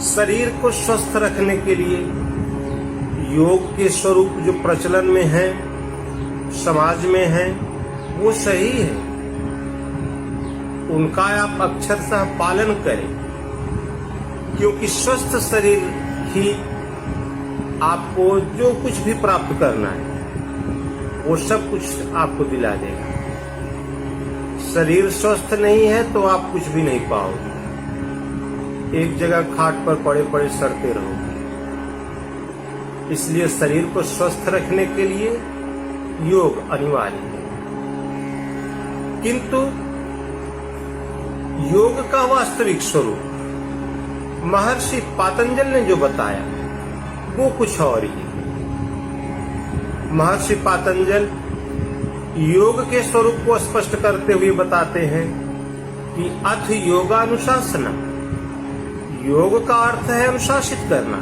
शरीर को स्वस्थ रखने के लिए योग के स्वरूप जो प्रचलन में है, समाज में है, वो सही है। उनका आप अक्षरशः पालन करें, क्योंकि स्वस्थ शरीर ही आपको जो कुछ भी प्राप्त करना है वो सब कुछ आपको दिला देगा। शरीर स्वस्थ नहीं है तो आप कुछ भी नहीं पाओगे, एक जगह खाट पर पड़े पड़े सड़ते रहोगे। इसलिए शरीर को स्वस्थ रखने के लिए योग अनिवार्य है। किंतु योग का वास्तविक स्वरूप महर्षि पातंजल ने जो बताया वो कुछ और ही। महर्षि पातंजल योग के स्वरूप को स्पष्ट करते हुए बताते हैं कि अथ योगानुशासना, योग का अर्थ है अनुशासित करना।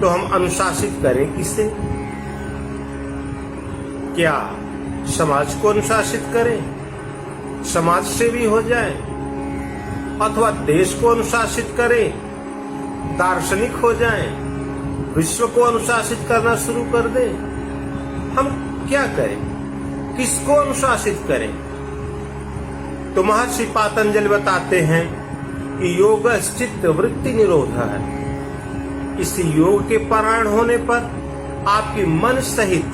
तो हम अनुशासित करें किसे? क्या समाज को अनुशासित करें, समाज से भी हो जाए, अथवा देश को अनुशासित करें, दार्शनिक हो जाएं, विश्व को अनुशासित करना शुरू कर दें? हम क्या करें, किसको अनुशासित करें? तो महर्षि पातंजलि बताते हैं कि योग चित्त वृत्ति निरोध है। इस योग के पारायण होने पर आपकी मन सहित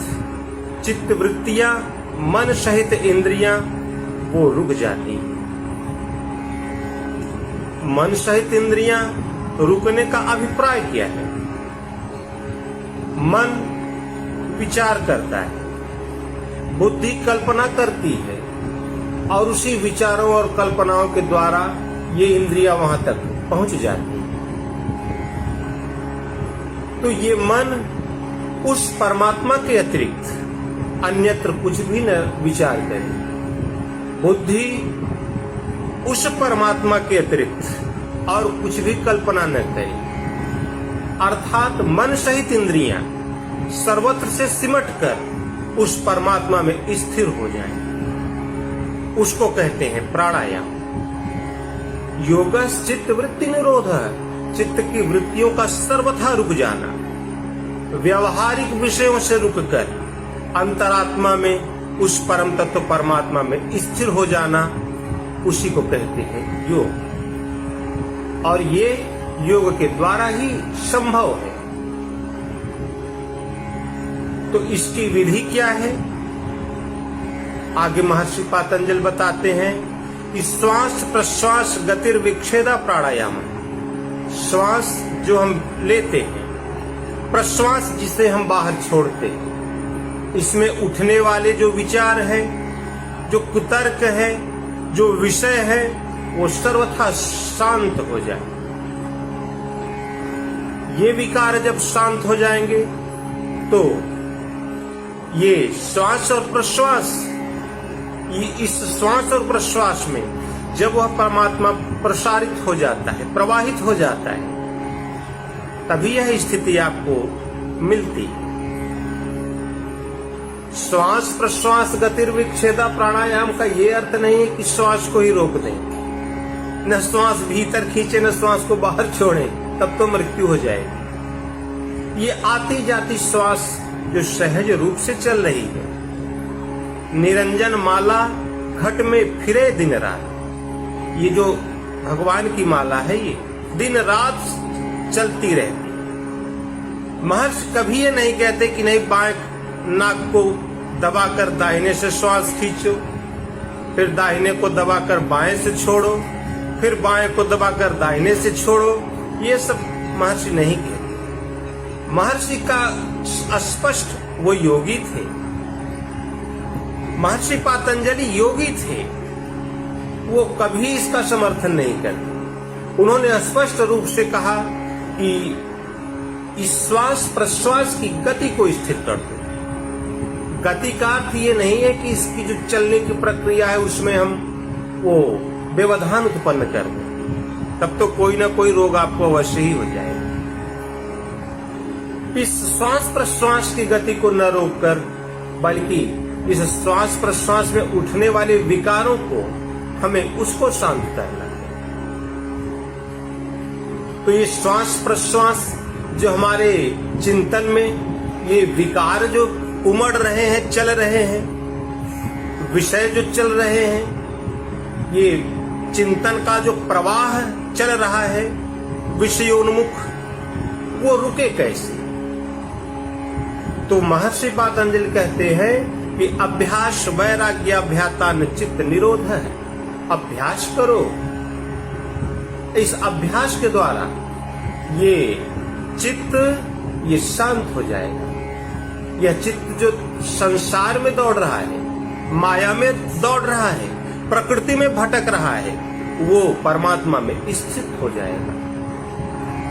चित्त वृत्तियां, मन सहित इंद्रियां वो रुक जाती हैं। मन सहित इंद्रियां रुकने का अभिप्राय क्या है? मन विचार करता है, बुद्धि कल्पना करती है, और उसी विचारों और कल्पनाओं के द्वारा ये इंद्रियां वहां तक पहुंच जाती हैं। तो ये मन उस परमात्मा के अतिरिक्त अन्यत्र कुछ भी न विचार करे। बुद्धि उस परमात्मा के अतिरिक्त और कुछ भी कल्पना न करे। अर्थात मन सहित इंद्रियां सर्वत्र से सिमट कर उस परमात्मा में स्थिर हो जाएं। उसको कहते हैं प्राणायाम। योग चित्त वृत्ति निरोध है, चित्त की वृत्तियों का सर्वथा रुक जाना, व्यवहारिक विषयों से रुककर अंतरात्मा में उस परम तत्व परमात्मा में स्थिर हो जाना, उसी को कहते हैं योग। और ये योग के द्वारा ही संभव है। तो इसकी विधि क्या है? आगे महर्षि पातंजल बताते हैं कि श्वास प्रश्वास गतिर्विच्छेदा प्राणायाम। श्वास जो हम लेते हैं, प्रश्वास जिसे हम बाहर छोड़ते हैं, इसमें उठने वाले जो विचार है, जो कुतर्क है, जो विषय है, वो सर्वथा शांत हो जाए। ये विकार जब शांत हो जाएंगे तो ये श्वास और प्रश्वास, इस श्वास और प्रश्वास में जब वह परमात्मा प्रसारित हो जाता है, प्रवाहित हो जाता है, तभी यह स्थिति आपको मिलती है। श्वास प्रश्वास गतिर्विच्छेदा प्राणायाम का ये अर्थ नहीं है कि श्वास को ही रोक दें, न श्वास भीतर खींचे न श्वास को बाहर छोड़ें, तब तो मृत्यु हो जाएगी। ये आती जाती श्वास जो सहज रूप से चल रही है, निरंजन माला घट में फिरे दिन रात, ये जो भगवान की माला है ये दिन रात चलती रहती। महर्षि कभी ये नहीं कहते कि नहीं बाएं नाक को दबाकर दाहिने से श्वास खींचो, फिर दाहिने को दबाकर बाएं से छोड़ो, फिर बाएं को दबाकर दाहिने से छोड़ो। ये सब महर्षि नहीं कहते। महर्षि का स्पष्ट वो योगी थे। महर्षि पातंजलि योगी थे, वो कभी इसका समर्थन नहीं करते। उन्होंने स्पष्ट रूप से कहा कि इस श्वास प्रश्वास की गति को स्थिर कर दो। गति का अर्थ ये नहीं है कि इसकी जो चलने की प्रक्रिया है उसमें हम वो व्यवधान उत्पन्न कर दें, तब तो कोई ना कोई रोग आपको अवश्य ही हो जाएगा। इस श्वास प्रश्वास की गति को न रोककर, बल्कि इस श्वास प्रश्वास में उठने वाले विकारों को हमें उसको शांत करना है। तो ये श्वास प्रश्वास जो हमारे चिंतन में ये विकार जो उमड़ रहे हैं, चल रहे हैं, विषय जो चल रहे हैं, ये चिंतन का जो प्रवाह चल रहा है विषयोन्मुख, वो रुके कैसे? तो महर्षि पतंजलि कहते हैं कि अभ्यास वैराग्याभ्यातान चित्त निरोध है। अभ्यास करो, इस अभ्यास के द्वारा ये चित्त ये शांत हो जाएगा। यह चित्त जो संसार में दौड़ रहा है, माया में दौड़ रहा है, प्रकृति में भटक रहा है, वो परमात्मा में स्थित हो जाएगा।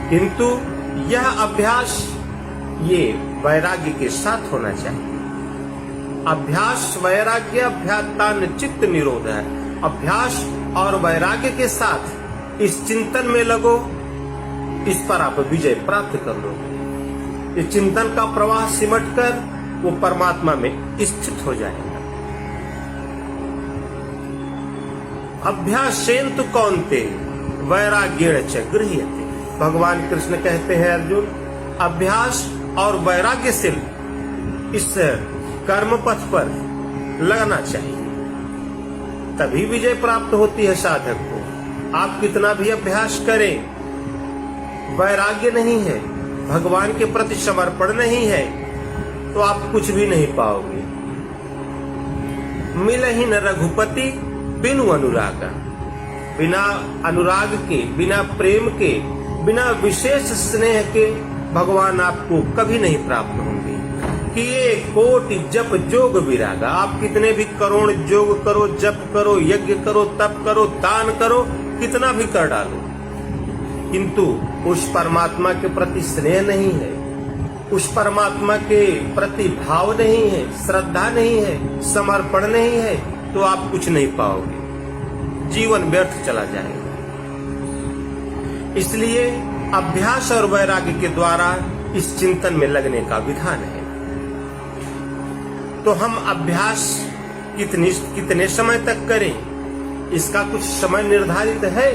किंतु यह अभ्यास ये वैराग्य के साथ होना चाहिए। अभ्यास वैराग्य अभ्यातान चित्त निरोध है। अभ्यास और वैराग्य के साथ इस चिंतन में लगो, इस पर आप विजय प्राप्त कर लोगे। ये चिंतन का प्रवाह सिमट कर वो परमात्मा में स्थित हो जाएगा। अभ्यासेन तु कौन्ते वैराग्येण च गृह्यते। भगवान कृष्ण कहते हैं अर्जुन, अभ्यास और वैराग्य से इस कर्म पथ पर लगना चाहिए, तभी विजय प्राप्त होती है साधक को। आप कितना भी अभ्यास करें, वैराग्य नहीं है, भगवान के प्रति समर्पण नहीं है, तो आप कुछ भी नहीं पाओगे। मिलहि न रघुपति बिनु अनुरागा। बिना अनुराग के, बिना प्रेम के, बिना विशेष स्नेह के भगवान आपको कभी नहीं प्राप्त होंगे। कि ये कोटि जप जोग विरागा। आप कितने भी करोड़ जोग करो, जप करो, यज्ञ करो, तप करो, दान करो, कितना भी कर डालो, किंतु उस परमात्मा के प्रति स्नेह नहीं है, उस परमात्मा के प्रति भाव नहीं है, श्रद्धा नहीं है, समर्पण नहीं है, तो आप कुछ नहीं पाओगे, जीवन व्यर्थ चला जाएगा। इसलिए अभ्यास और वैराग्य के द्वारा इस चिंतन में लगने का विधान है। तो हम अभ्यास कितने समय तक करें, इसका कुछ समय निर्धारित है?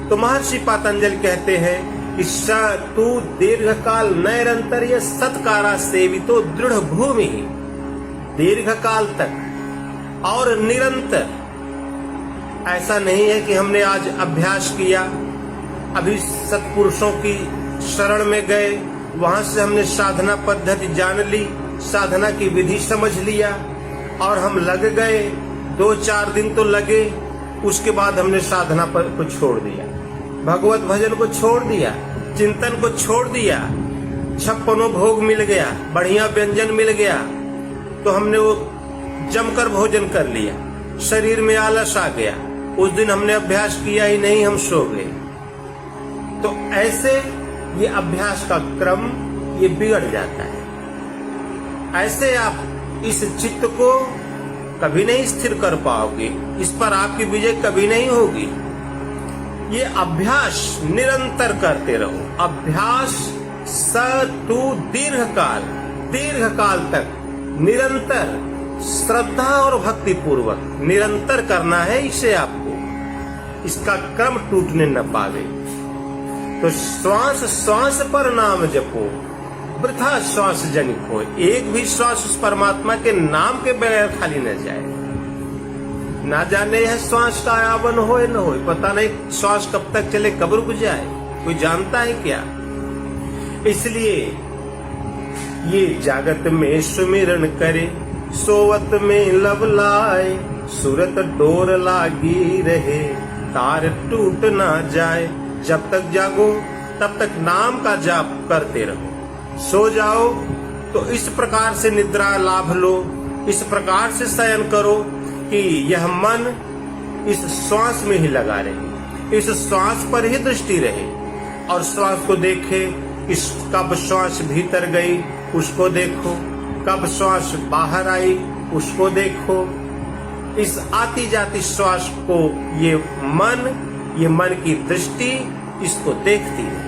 तो महर्षि पतंजलि कहते हैं कि स तू दीर्घ काल नैरंतर्य सत्कारा सेवितो दृढ़ भूमि। दीर्घ काल तक और निरंतर। ऐसा नहीं है कि हमने आज अभ्यास किया, अभी सत्पुरुषों की शरण में गए, वहां से हमने साधना पद्धति जान ली, साधना की विधि समझ लिया और हम लग गए, 2-4 दिन तो लगे, उसके बाद हमने साधना को छोड़ दिया, भगवत भजन को छोड़ दिया, चिंतन को छोड़ दिया, 56 भोग मिल गया, बढ़िया व्यंजन मिल गया, तो हमने वो जमकर भोजन कर लिया, शरीर में आलस आ गया, उस दिन हमने अभ्यास किया ही नहीं, हम सो गए। तो ऐसे ये अभ्यास का क्रम ये बिगड़ जाता है। ऐसे आप इस चित्त को कभी नहीं स्थिर कर पाओगे, इस पर आपकी विजय कभी नहीं होगी। ये अभ्यास निरंतर करते रहो। अभ्यास तू दीर्घ काल तक निरंतर श्रद्धा और भक्ति पूर्वक निरंतर करना है इसे आपको, इसका क्रम टूटने न पावे। तो श्वास श्वास पर नाम जपो, वृथा श्वास जनिक हो। एक भी श्वास उस परमात्मा के नाम के बगैर खाली न जाए। ना जाने यह श्वास का आयावन हो न हो, पता नहीं श्वास कब तक चले, कब रुक जाए, कोई जानता है क्या? इसलिए ये जागत में सुमिरन करे, सोवत में लब लाए, सूरत डोर लागी रहे, तार टूट ना जाए। जब तक जागो तब तक नाम का जाप करते रहो। सो जाओ तो इस प्रकार से निद्रा लाभ लो, इस प्रकार से शयन करो कि यह मन इस श्वास में ही लगा रहे, इस श्वास पर ही दृष्टि रहे और श्वास को देखे। इस कब श्वास भीतर गई उसको देखो, कब श्वास बाहर आई उसको देखो। इस आती जाती श्वास को ये मन की दृष्टि इसको देखती है।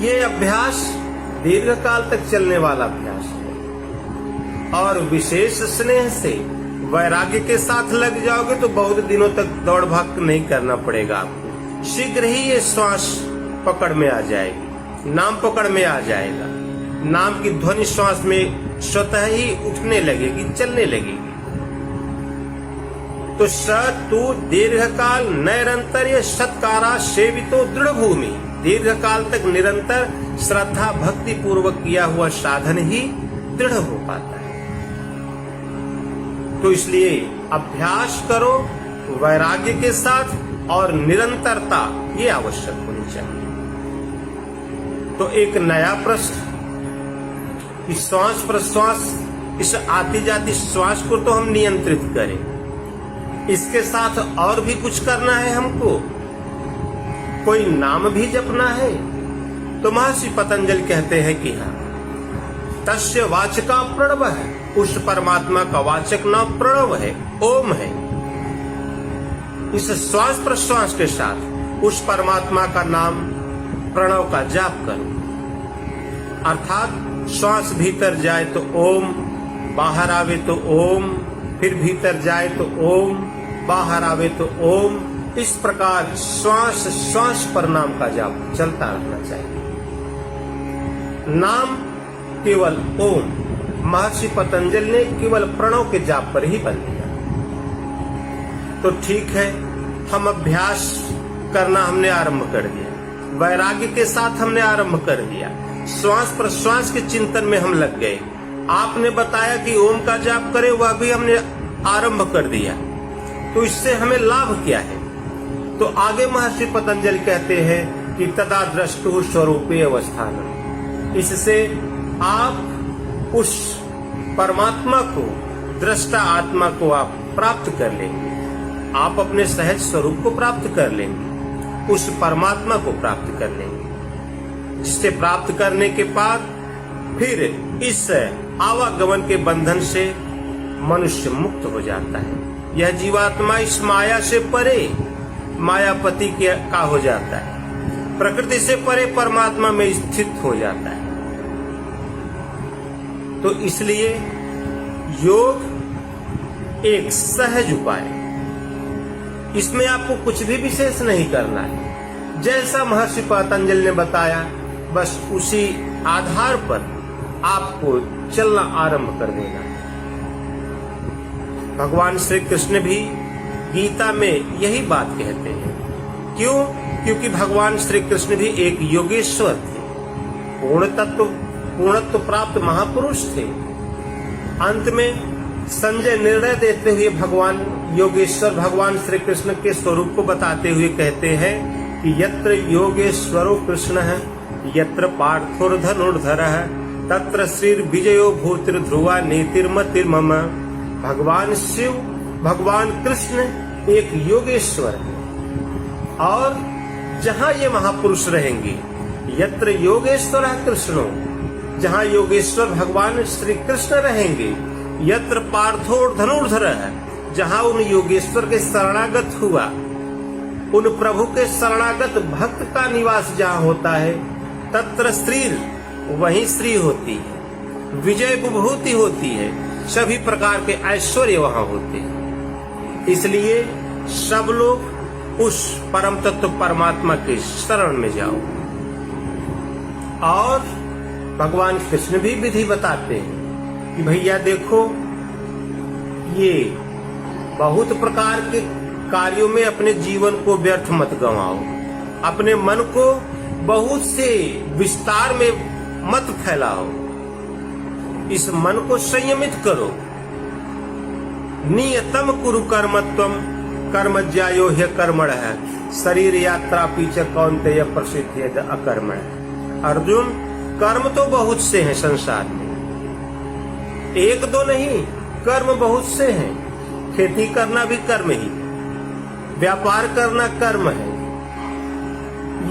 ये अभ्यास दीर्घ काल तक चलने वाला अभ्यास है और विशेष स्नेह से वैराग्य के साथ लग जाओगे तो बहुत दिनों तक दौड़ भाग नहीं करना पड़ेगा आपको। शीघ्र ही ये श्वास पकड़ में आ जाएगी, नाम पकड़ में आ जाएगा। नाम की ध्वनि श्वास में स्वतः ही उठने लगेगी, चलने लगेगी। तो सतु दीर्घकाल निरंतर सत्कारा सेवितो दृढ़ भूमि। दीर्घकाल तक निरंतर श्रद्धा भक्ति पूर्वक किया हुआ साधन ही दृढ़ हो पाता है। तो इसलिए अभ्यास करो वैराग्य के साथ और निरंतरता ये आवश्यक होनी चाहिए। तो एक नया प्रश्न, इस श्वास प्रश्वास, इस आती जाती श्वास को तो हम नियंत्रित करें, इसके साथ और भी कुछ करना है हमको, कोई नाम भी जपना है। तो महर्षि पतंजलि कहते हैं कि हाँ, तस्य वाचका प्रणव है, उस परमात्मा का वाचक नाम प्रणव है, ओम है। इस श्वास प्रश्वास के साथ उस परमात्मा का नाम प्रणव का जाप करो। अर्थात श्वास भीतर जाए तो ओम, बाहर आवे तो ओम, फिर भीतर जाए तो ओम, बाहर आवे तो ओम। इस प्रकार श्वास श्वास पर नाम का जाप चलता रहना चाहिए। नाम केवल ओम, महर्षि पतंजलि ने केवल प्रणव के जाप पर ही बल दिया। तो ठीक है, हम अभ्यास करना हमने आरंभ कर दिया, वैराग्य के साथ हमने आरंभ कर दिया, श्वास प्रश्वास के चिंतन में हम लग गए। आपने बताया कि ओम का जाप करें, वह भी हमने आरंभ कर दिया। तो इससे हमें लाभ क्या है? तो आगे महर्षि पतंजलि कहते हैं कि तदा द्रष्टु स्वरूपे अवस्थान। इससे आप उस परमात्मा को, दृष्टा आत्मा को आप प्राप्त कर लेंगे। आप अपने सहज स्वरूप को प्राप्त कर लेंगे, उस परमात्मा को प्राप्त कर लेंगे, जिससे प्राप्त करने के बाद फिर इस आवागमन के बंधन से मनुष्य मुक्त हो जाता है। यह जीवात्मा इस माया से परे मायापति का हो जाता है, प्रकृति से परे परमात्मा में स्थित हो जाता है। तो इसलिए योग एक सहज उपाय, इसमें आपको कुछ भी विशेष नहीं करना है। जैसा महर्षि पतंजलि ने बताया, बस उसी आधार पर आपको चलना आरंभ कर देना है। भगवान श्री कृष्ण भी गीता में यही बात कहते हैं। क्यों? क्योंकि भगवान श्री कृष्ण भी एक योगेश्वर थे, पूर्णत्व प्राप्त महापुरुष थे। अंत में संजय निर्णय देते हुए भगवान योगेश्वर भगवान श्री कृष्ण के स्वरूप को बताते हुए कहते हैं कि यत्र योगेश्वरो कृष्णः यत्र पार्थोर्धनुर्धरः तत्र श्री विजयो भूतिर्ध्रुवा नीतिर्मतिर्मम। भगवान शिव, भगवान कृष्ण एक योगेश्वर है, और जहाँ ये महापुरुष रहेंगे, यत्र योगेश्वर कृष्णो, जहाँ योगेश्वर भगवान श्री कृष्ण रहेंगे, यत्र पार्थो धनुर्धर है, जहाँ उन योगेश्वर के शरणागत हुआ, उन प्रभु के शरणागत भक्त का निवास जहाँ होता है, तत्र स्त्री, वहीं स्त्री होती है, विजय विभूति होती है, सभी प्रकार के ऐश्वर्य वहां होते हैं। इसलिए सब लोग उस परम तत्व परमात्मा के शरण में जाओ। और भगवान कृष्ण भी विधि बताते हैं कि भैया देखो, ये बहुत प्रकार के कार्यों में अपने जीवन को व्यर्थ मत गंवाओ, अपने मन को बहुत से विस्तार में मत फैलाओ, इस मन को संयमित करो। नियतम कुरु कर्मत्वम कर्म ज्यायो ह्य कर्मणः शरीर यात्रा पीछे कौन्तेय प्रसिद्ध अकर्मण। अर्जुन, कर्म तो बहुत से हैं संसार में, एक दो नहीं, कर्म बहुत से हैं। खेती करना भी कर्म ही, व्यापार करना कर्म है।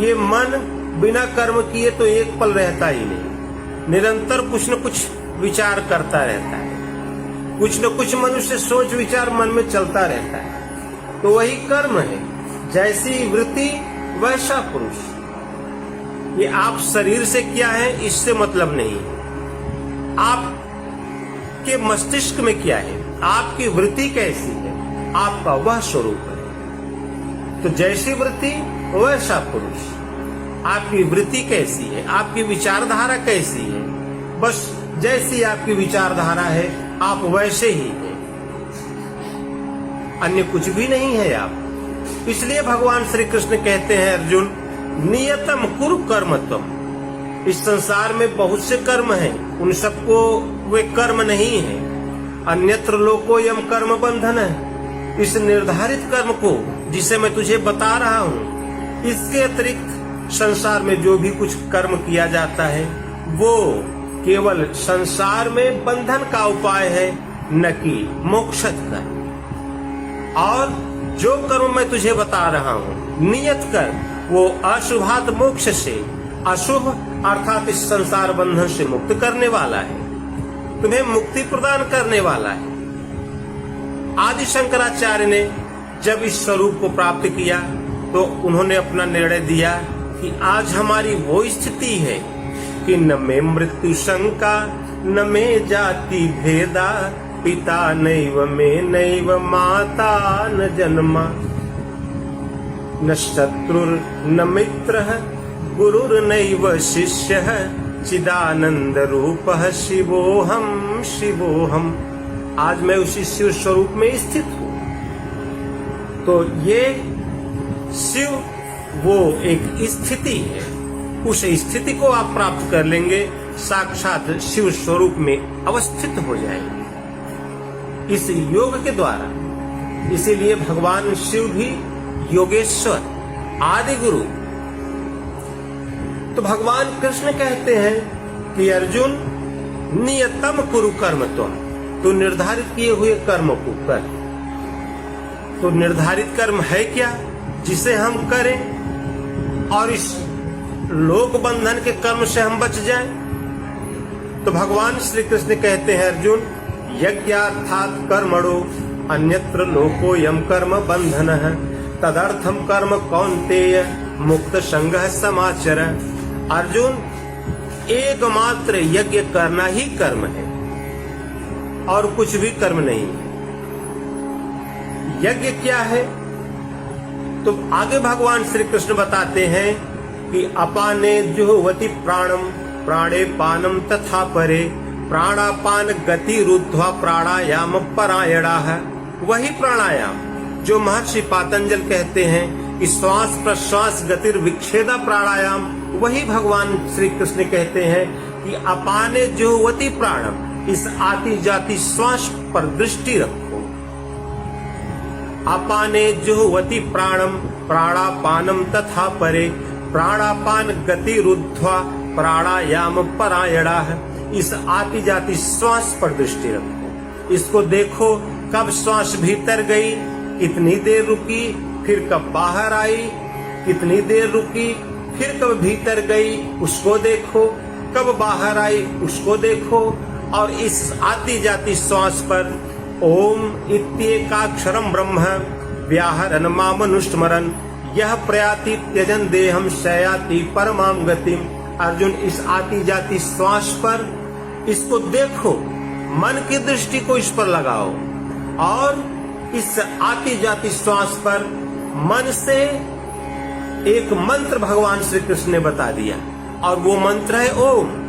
ये मन बिना कर्म किए तो एक पल रहता ही नहीं, निरंतर कुछ न कुछ विचार करता रहता है, कुछ न कुछ मनुष्य सोच विचार मन में चलता रहता है। तो वही कर्म है। जैसी वृत्ति वैसा पुरुष। ये आप शरीर से क्या है इससे मतलब नहीं, आपके मस्तिष्क में क्या है, आपकी वृत्ति कैसी है, आपका वह स्वरूप है। तो जैसी वृत्ति वैसा पुरुष। आपकी वृत्ति कैसी है, आपकी विचारधारा कैसी है, बस जैसी आपकी विचारधारा है आप वैसे ही हैं, अन्य कुछ भी नहीं है आप। इसलिए भगवान श्री कृष्ण कहते हैं अर्जुन, नियतम कुरु कर्म त्वम। इस संसार में बहुत से कर्म हैं, उन सबको वे कर्म नहीं है। अन्यत्र लोकोयम कर्म बंधन है। इस निर्धारित कर्म को जिसे मैं तुझे बता रहा हूँ, इसके अतिरिक्त संसार में जो भी कुछ कर्म किया जाता है वो केवल संसार में बंधन का उपाय है, न कि मोक्षद का। और जो कर्म मैं तुझे बता रहा हूँ नियत कर्म, वो अशुभात मोक्ष से, अशुभ अर्थात इस संसार बंधन से मुक्त करने वाला है, तुम्हें मुक्ति प्रदान करने वाला है। आदि शंकराचार्य ने जब इस स्वरूप को प्राप्त किया तो उन्होंने अपना निर्णय दिया कि आज हमारी वो स्थिति है कि न में मृत्यु शंका, न में जाति भेदा, पिता नैव में नैव माता न जन्मा, न शत्रुर न मित्र गुरुर्नैव शिष्य, चिदानंद रूप शिवोहम शिवोहम। आज मैं उसी शिव स्वरूप में स्थित हूँ। तो ये शिव वो एक स्थिति है, उस स्थिति को आप प्राप्त कर लेंगे, साक्षात शिव स्वरूप में अवस्थित हो जाएंगे इस योग के द्वारा। इसीलिए भगवान शिव भी योगेश्वर, आदि गुरु। तो भगवान कृष्ण कहते हैं कि अर्जुन नियतम कुरु कर्म त्वम, तो निर्धारित किए हुए कर्म को कर। तो निर्धारित कर्म है क्या जिसे हम करें और इस लोक बंधन के कर्म से हम बच जाएं? तो भगवान श्री कृष्ण कहते हैं अर्जुन, यज्ञार्थात् कर्मणो अन्यत्र लोकोयम कर्म बंधनः, तदर्थम कर्म कौन्तेय मुक्त संगः समाचर। अर्जुन, एकमात्र यज्ञ करना ही कर्म है और कुछ भी कर्म नहीं है। यज्ञ क्या है? तो आगे भगवान श्री कृष्ण बताते हैं कि अपाने जुह्वति प्राणम प्राणे पानम तथा परे, प्राणापान गति रुद्ध्वा प्राणायाम परायणा है। वही प्राणायाम जो महर्षि पातंजल कहते हैं कि श्वास प्रश्वास गतिर विच्छेदा प्राणायाम, वही भगवान श्री कृष्ण कहते हैं कि अपाने जुह्वति प्राणम, इस आती जाती श्वास पर दृष्टि रखो। अपाने जुह्वति प्राणम प्राणापानम तथा परे, प्राणापान गति रुद्ध्वा प्राणायाम परायणा है। इस आती जाती श्वास पर दृष्टि रखो, इसको देखो कब श्वास भीतर गई, कितनी देर रुकी, फिर कब बाहर आई, कितनी देर रुकी, फिर कब भीतर गई उसको देखो, कब बाहर आई उसको देखो। और इस आती जाती श्वास पर ओम इत्येकाक्षरम ब्रह्म व्याहरन मामनुष्मरन, यह प्रयाति त्यजन देहम शयाति परमाम गतिम। अर्जुन, इस आती जाती श्वास पर इसको देखो, मन की दृष्टि को इस पर लगाओ और इस आती जाती श्वास पर मन से एक मंत्र भगवान श्री कृष्ण ने बता दिया और वो मंत्र है ओम।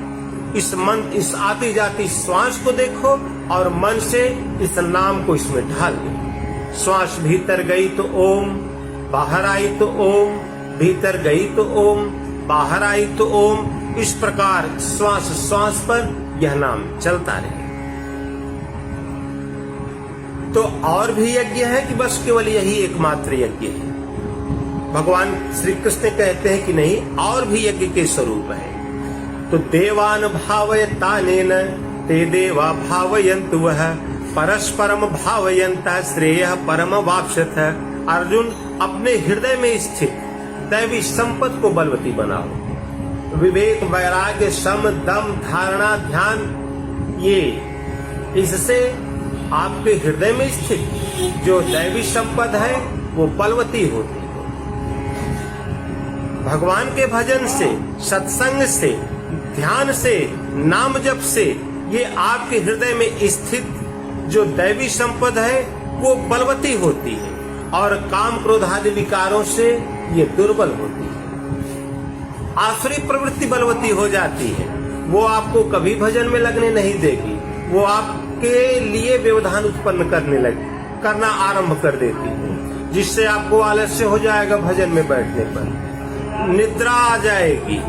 इस आती जाती श्वास को देखो और मन से इस नाम को इसमें ढाल दो। श्वास भीतर गई तो ओम, बाहर आई तो ओम, भीतर गई तो ओम, बाहर आई तो ओम। इस प्रकार श्वास श्वास पर यह नाम चलता रहे। तो और भी यज्ञ है कि बस केवल यही एकमात्र यज्ञ है? भगवान श्री कृष्ण कहते हैं कि नहीं, और भी यज्ञ के स्वरूप है। तो देवान भावयतानेन ते देवा भावयन्तु वह, परस्परम भावयन्तः श्रेयः परम वाप्स्यथ। अर्जुन, अपने हृदय में स्थित दैवी संपत्ति को बलवती बनाओ। विवेक, वैराग्य, सम, दम, धारणा, ध्यान, ये इससे आपके हृदय में स्थित जो दैवी संपद है वो बलवती होती है। भगवान के भजन से, सत्संग से, ध्यान से, नाम जप से ये आपके हृदय में स्थित जो दैवी संपद है वो बलवती होती है और काम क्रोध आदि विकारों से ये दुर्बल होती है। आसुरी प्रवृत्ति बलवती हो जाती है, वो आपको कभी भजन में लगने नहीं देगी, वो आपके लिए व्यवधान उत्पन्न करना आरंभ कर देती है, जिससे आपको आलस्य हो जाएगा। भजन में बैठने पर निद्रा आ जाएगी।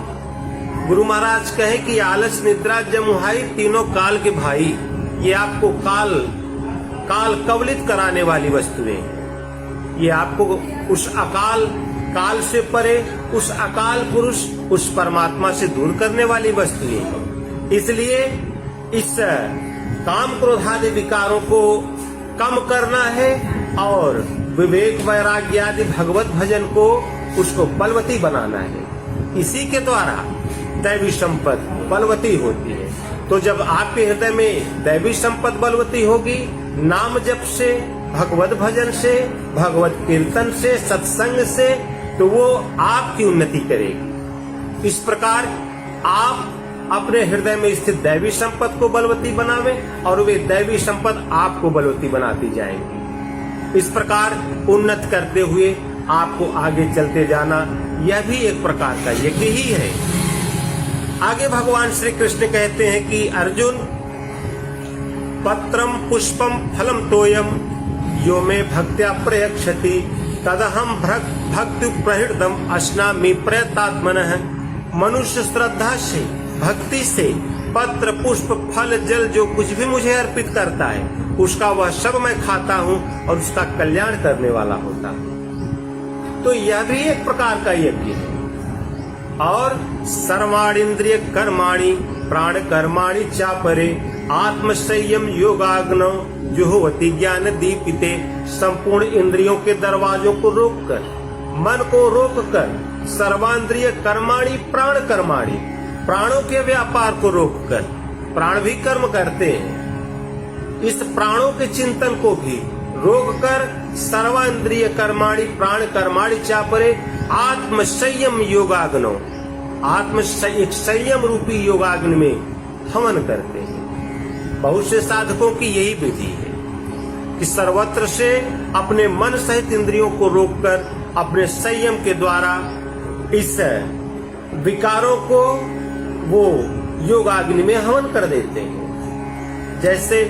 गुरु महाराज कहे कि आलस निद्रा जमुहाई तीनों काल के भाई। ये आपको काल कवलित कराने वाली वस्तुएं, ये आपको उस काल से परे, उस अकाल पुरुष, उस परमात्मा से दूर करने वाली वस्तुएं। इसलिए इस काम क्रोध आदि विकारों को कम करना है और विवेक वैराग्य आदि भगवत भजन को उसको बलवती बनाना है। इसी के द्वारा दैवी संपत्ति बलवती होती है। तो जब आपके हृदय में दैवी संपत्ति बलवती होगी, नाम जप से, भगवत भजन से, भगवत कीर्तन से, सत्संग से, तो वो आपकी उन्नति करेगी। इस प्रकार आप अपने हृदय में स्थित दैवी संपत्ति को बलवती बनावे और वे दैवी संपत्ति आपको बलवती बनाती जाएंगी। इस प्रकार उन्नत करते हुए आपको आगे चलते जाना, यह भी एक प्रकार का यज्ञ ही है। आगे भगवान श्री कृष्ण कहते हैं कि अर्जुन, पत्रम पुष्पम फलम तोयम यो मे भक्त्या प्रयक्षति तदहम भक्ति प्रहृदम अश्नामि प्रयतात्मनः। मनुष्य श्रद्धा से, भक्ति से पत्र पुष्प फल जल जो कुछ भी मुझे अर्पित करता है, उसका वह सब मैं खाता हूँ और उसका कल्याण करने वाला होता है। तो यह भी एक प्रकार का यज्ञ है। और सर्वाणि इंद्रिय कर्माणि प्राण कर्माणि चापरे आत्म संयम योगाग्नो जुहोवति ज्ञान दीपिते। संपूर्ण इंद्रियों के दरवाजों को रोककर, मन को रोककर, सर्वांद्रिय कर्माणि प्राण कर्माणि, प्राणों के व्यापार को रोककर, प्राण भी कर्म करते हैं, इस प्राणों के चिंतन को भी रोककर सर्वांद्रिय कर्माणि प्राण कर्माणि चापरे आत्म संयम योगाग्नो, संयम रूपी योगाग्नि में हवन करते हैं। बहुत से साधकों की यही विधि है कि सर्वत्र से अपने मन सहित इंद्रियों को रोककर अपने संयम के द्वारा इस विकारों को वो योगाग्नि में हवन कर देते हैं। जैसे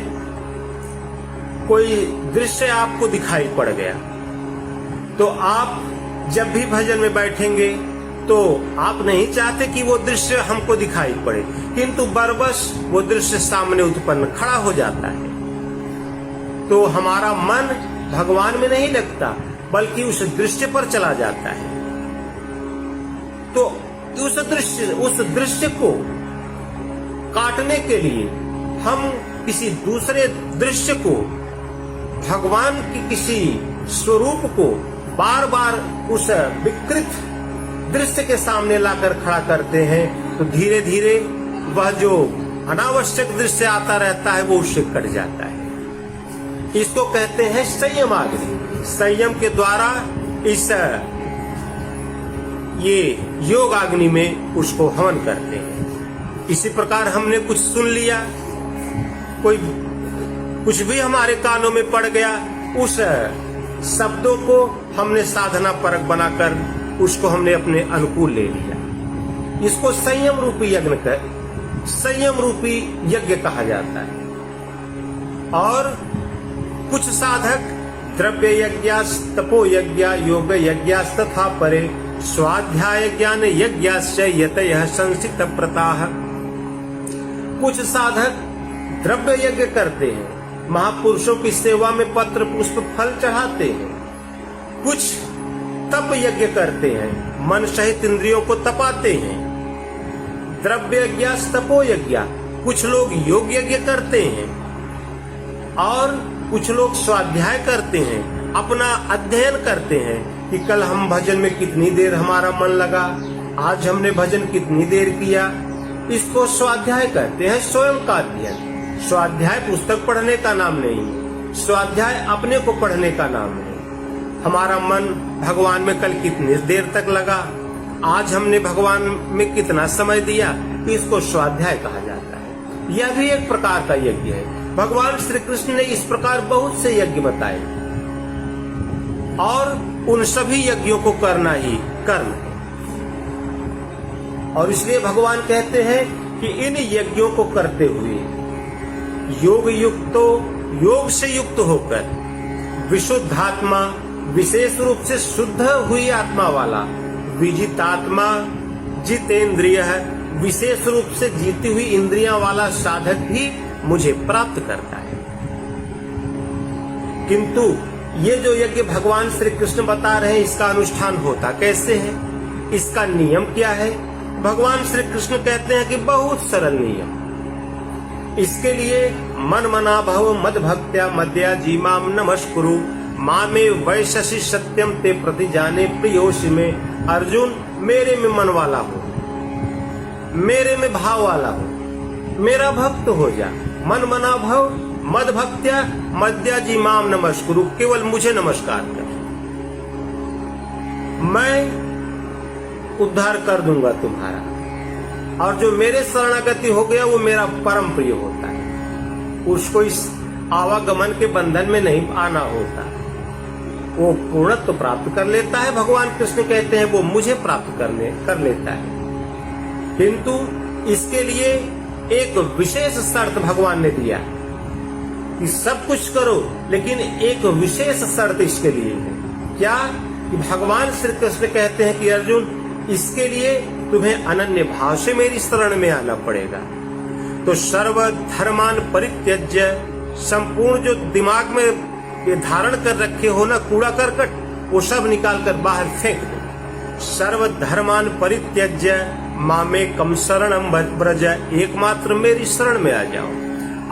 कोई दृश्य आपको दिखाई पड़ गया, तो आप जब भी भजन में बैठेंगे तो आप नहीं चाहते कि वो दृश्य हमको दिखाई पड़े, किंतु बरबस वो दृश्य सामने उत्पन्न खड़ा हो जाता है। तो हमारा मन भगवान में नहीं लगता, बल्कि उस दृश्य पर चला जाता है। तो उस दृश्य को काटने के लिए हम किसी दूसरे दृश्य को, भगवान की किसी स्वरूप को बार बार उस विकृत दृश्य के सामने लाकर खड़ा करते हैं, तो धीरे धीरे वह जो अनावश्यक दृश्य आता रहता है वो उससे कट जाता है। इसको कहते हैं संयम आग्नि। संयम के द्वारा इस ये योग अग्नि में उसको हवन करते हैं। इसी प्रकार हमने कुछ सुन लिया, कोई कुछ भी हमारे कानों में पड़ गया, उस शब्दों को हमने साधना परक बनाकर उसको हमने अपने अनुकूल ले लिया। इसको संयम रूपी यज्ञ कहा जाता है। और कुछ साधक द्रव्य यज्ञास तपो यज्ञ योग यज्ञास तथा परे स्वाध्याय ज्ञान यज्ञाश्च यतयः संसित प्रताः। कुछ साधक द्रव्य यज्ञ करते हैं, महापुरुषों की सेवा में पत्र पुष्प फल चढ़ाते हैं। कुछ तप यज्ञ करते हैं, मन सहित इंद्रियों को तपाते हैं। द्रव्य यज्ञ तपो यज्ञ, कुछ लोग योग यज्ञ करते हैं और कुछ लोग स्वाध्याय करते हैं, अपना अध्ययन करते हैं कि कल हम भजन में कितनी देर हमारा मन लगा, आज हमने भजन कितनी देर किया। इसको स्वाध्याय कहते हैं, स्वयं का अध्ययन। स्वाध्याय पुस्तक पढ़ने का नाम नहीं, स्वाध्याय अपने को पढ़ने का नाम है। हमारा मन भगवान में कल कितनी देर तक लगा, आज हमने भगवान में कितना समय दिया, इसको स्वाध्याय कहा जाता है। यह भी एक प्रकार का यज्ञ है। भगवान श्री कृष्ण ने इस प्रकार बहुत से यज्ञ बताए। और उन सभी यज्ञों को करना ही कर्म है। और इसलिए भगवान कहते हैं कि इन यज्ञों को करते हुए योग से युक्त होकर विशुद्ध आत्मा, विशेष रूप से शुद्ध हुई आत्मा वाला विजितात्मा, जितेंद्रिय, विशेष रूप से जीती हुई इंद्रियां वाला साधक ही मुझे प्राप्त करता है। किंतु ये जो यज्ञ भगवान श्री कृष्ण बता रहे हैं, इसका अनुष्ठान होता कैसे है, इसका नियम क्या है? भगवान श्री कृष्ण कहते हैं कि बहुत सरल नियम। इसके लिए मन मना भव मद भक्त्या मद्या जीमाम नमस्कुरु मामे वैशसि सत्यम ते प्रति जाने प्रियोषि में। अर्जुन, मेरे में मन वाला हो, मेरे में भाव वाला हो, मेरा भक्त हो जा। मन मना भव मद भक्त्या मद्या जीमाम नमस्कुरु, केवल मुझे नमस्कार कर, मैं उद्धार कर दूंगा तुम्हारा। और जो मेरे शरणागति हो गया वो मेरा परम प्रिय होता है, उसको इस आवागमन के बंधन में नहीं आना होता, वो पूर्णत्व प्राप्त कर लेता है। भगवान कृष्ण कहते हैं वो मुझे प्राप्त कर लेता है। किंतु इसके लिए एक विशेष शर्त भगवान ने दिया कि सब कुछ करो, लेकिन एक विशेष शर्त इसके लिए है। क्या? कि भगवान श्री कृष्ण कहते हैं कि अर्जुन, इसके लिए तुम्हें अनन्य भाव से मेरी शरण में आना पड़ेगा। तो सर्व धर्मान परित्यज्य, संपूर्ण जो दिमाग में ये धारण कर रखे हो ना कूड़ा करकट, वो सब निकाल कर बाहर फेंक दो। सर्व धर्मान परित्यज्य मामेकम शरणम व्रज, एकमात्र मेरी शरण में आ जाओ।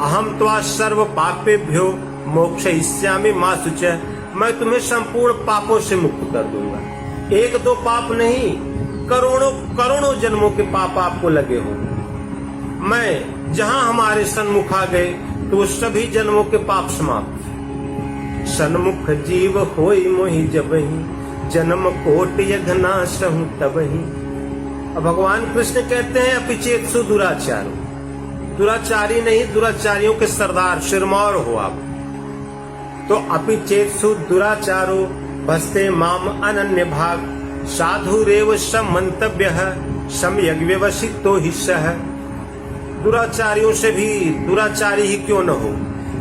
अहम त्वा सर्व पापेभ्यो मोक्षयिष्यामि मा शुचः, मैं तुम्हें संपूर्ण पापों से मुक्त कर दूंगा। एक दो पाप नहीं, करोड़ों जन्मों के पाप आपको लगे हो। मैं जहां हमारे सन्मुख आ गए तो सभी जन्मों के पाप समाप्त। सन्मुख जीव होई मोहि जबहि, जन्म कोट यघनाशहु तबहि। अब भगवान कृष्ण कहते हैं अपिचेत्सु दुराचारो, दुराचारी नहीं, दुराचारियों के सरदार सिरमौर हो आप। तो अपिचेत्सु दुराचारो भस्ते माम अनन्य भाग, साधुरेव समन्तव्यः सम्यग् व्यवसितो हिस्सः। दुराचारियों से भी दुराचारी ही क्यों न हो,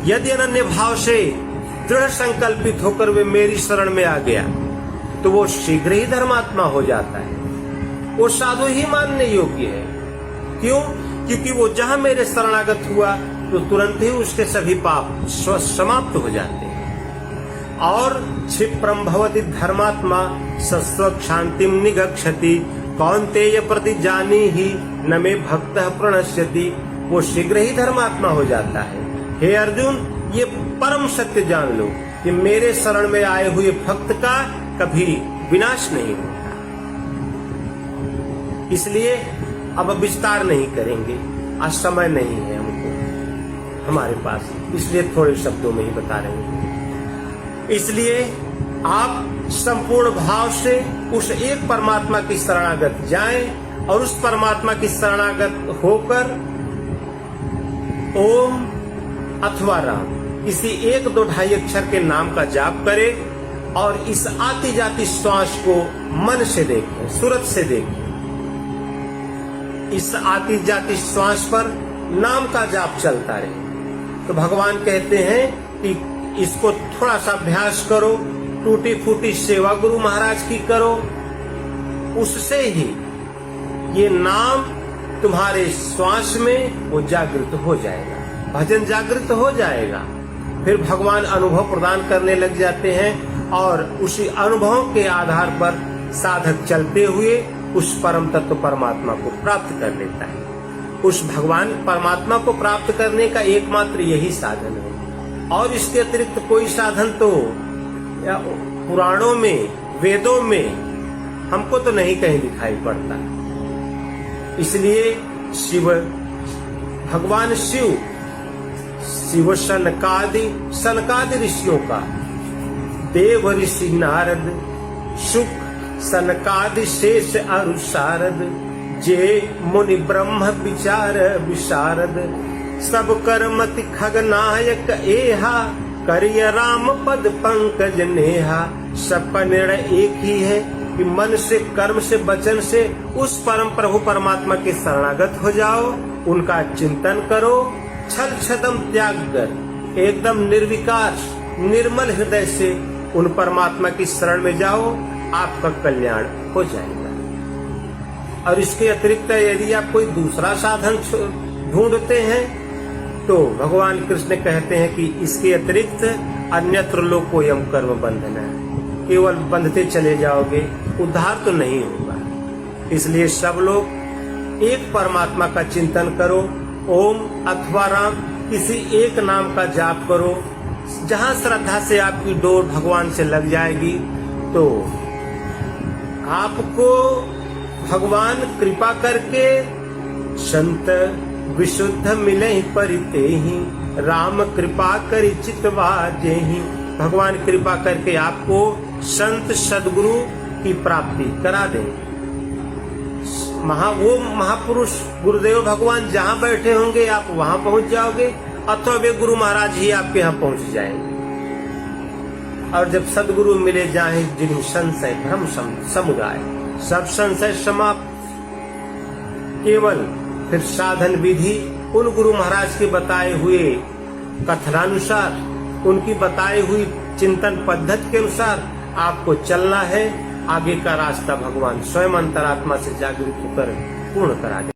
यदि अनन्य भाव से दृढ़ संकल्पित होकर वे मेरी शरण में आ गया तो वो शीघ्र ही धर्मात्मा हो जाता है, वो साधु ही मानने योग्य है। क्यों? क्योंकि वो जहां मेरे शरणागत हुआ तो तुरंत ही उसके सभी पाप समाप्त हो जाते हैं। और क्षिप्रम भवति धर्मात्मा सस्व शांतिम निगच्छति, कौन्तेय प्रति जानी ही न मे भक्त प्रणश्यति। वो शीघ्र ही धर्मात्मा हो जाता है। हे अर्जुन, ये परम सत्य जान लो कि मेरे शरण में आए हुए भक्त का कभी विनाश नहीं होता। इसलिए अब विस्तार नहीं करेंगे, आज समय नहीं है हमको हमारे पास, इसलिए थोड़े शब्दों में ही बता रहे हैं। इसलिए आप संपूर्ण भाव से उस एक परमात्मा की शरणागत जाएं और उस परमात्मा की शरणागत होकर ओम अथवा राम, किसी एक दो ढाई अक्षर के नाम का जाप करें और इस आती जाती श्वास को मन से देखें, सूरत से देखें। इस आती जाती श्वास पर नाम का जाप चलता रहे। तो भगवान कहते हैं कि इसको थोड़ा सा अभ्यास करो, टूटी फूटी सेवा गुरु महाराज की करो, उससे ही ये नाम तुम्हारे श्वास में वो जागृत हो जाएगा, भजन जागृत हो जाएगा। फिर भगवान अनुभव प्रदान करने लग जाते हैं और उसी अनुभव के आधार पर साधक चलते हुए उस परम तत्व परमात्मा को प्राप्त कर लेता है। उस भगवान परमात्मा को प्राप्त करने का एकमात्र यही साधन है, और इसके अतिरिक्त कोई साधन तो पुराणों में, वेदों में हमको तो नहीं कहीं दिखाई पड़ता। इसलिए भगवान शिव सनकादि ऋषियों का, देव ऋषि नारद, शुक सनकादि शेष अरु शारद, जे मुनि ब्रह्म विचार विशारद, सब कर्मति खगनायक एहा करिय राम पद पंकज नेहा। सबका निर्णय एक ही है कि मन से, कर्म से, वचन से उस परम प्रभु परमात्मा के शरणागत हो जाओ, उनका चिंतन करो, छल छदम त्याग कर एकदम निर्विकार निर्मल हृदय से उन परमात्मा की शरण में जाओ, आपका कल्याण हो जाएगा। और इसके अतिरिक्त यदि आप कोई दूसरा साधन ढूंढते हैं तो भगवान कृष्ण कहते हैं कि इसके अतिरिक्त अन्यत्र लोकोयम कर्म बंधन है, केवल बंधते चले जाओगे, उद्धार तो नहीं होगा। इसलिए सब लोग एक परमात्मा का चिंतन करो, ओम अथवा राम किसी एक नाम का जाप करो। जहां श्रद्धा से आपकी डोर भगवान से लग जाएगी तो आपको भगवान कृपा करके संत विशुद्ध मिले परिते ही, राम कृपा करि चितवा जेहि। भगवान कृपा करके आपको संत सदगुरु की प्राप्ति करा देंगे। वो महापुरुष गुरुदेव भगवान जहाँ बैठे होंगे आप वहाँ पहुँच जाओगे, अथवा वे गुरु महाराज ही आपके यहाँ पहुँच जाएंगे। और जब सदगुरु मिले जाए जिन संशय भ्रम समुदाय, सब संशय समाप्त, केवल फिर साधन विधि उन गुरु महाराज के बताए हुए कथनानुसार, उनकी बताई हुई चिंतन पद्धति के अनुसार आपको चलना है। आगे का रास्ता भगवान स्वयं अंतरात्मा से जागृत होकर पूर्ण करा दे।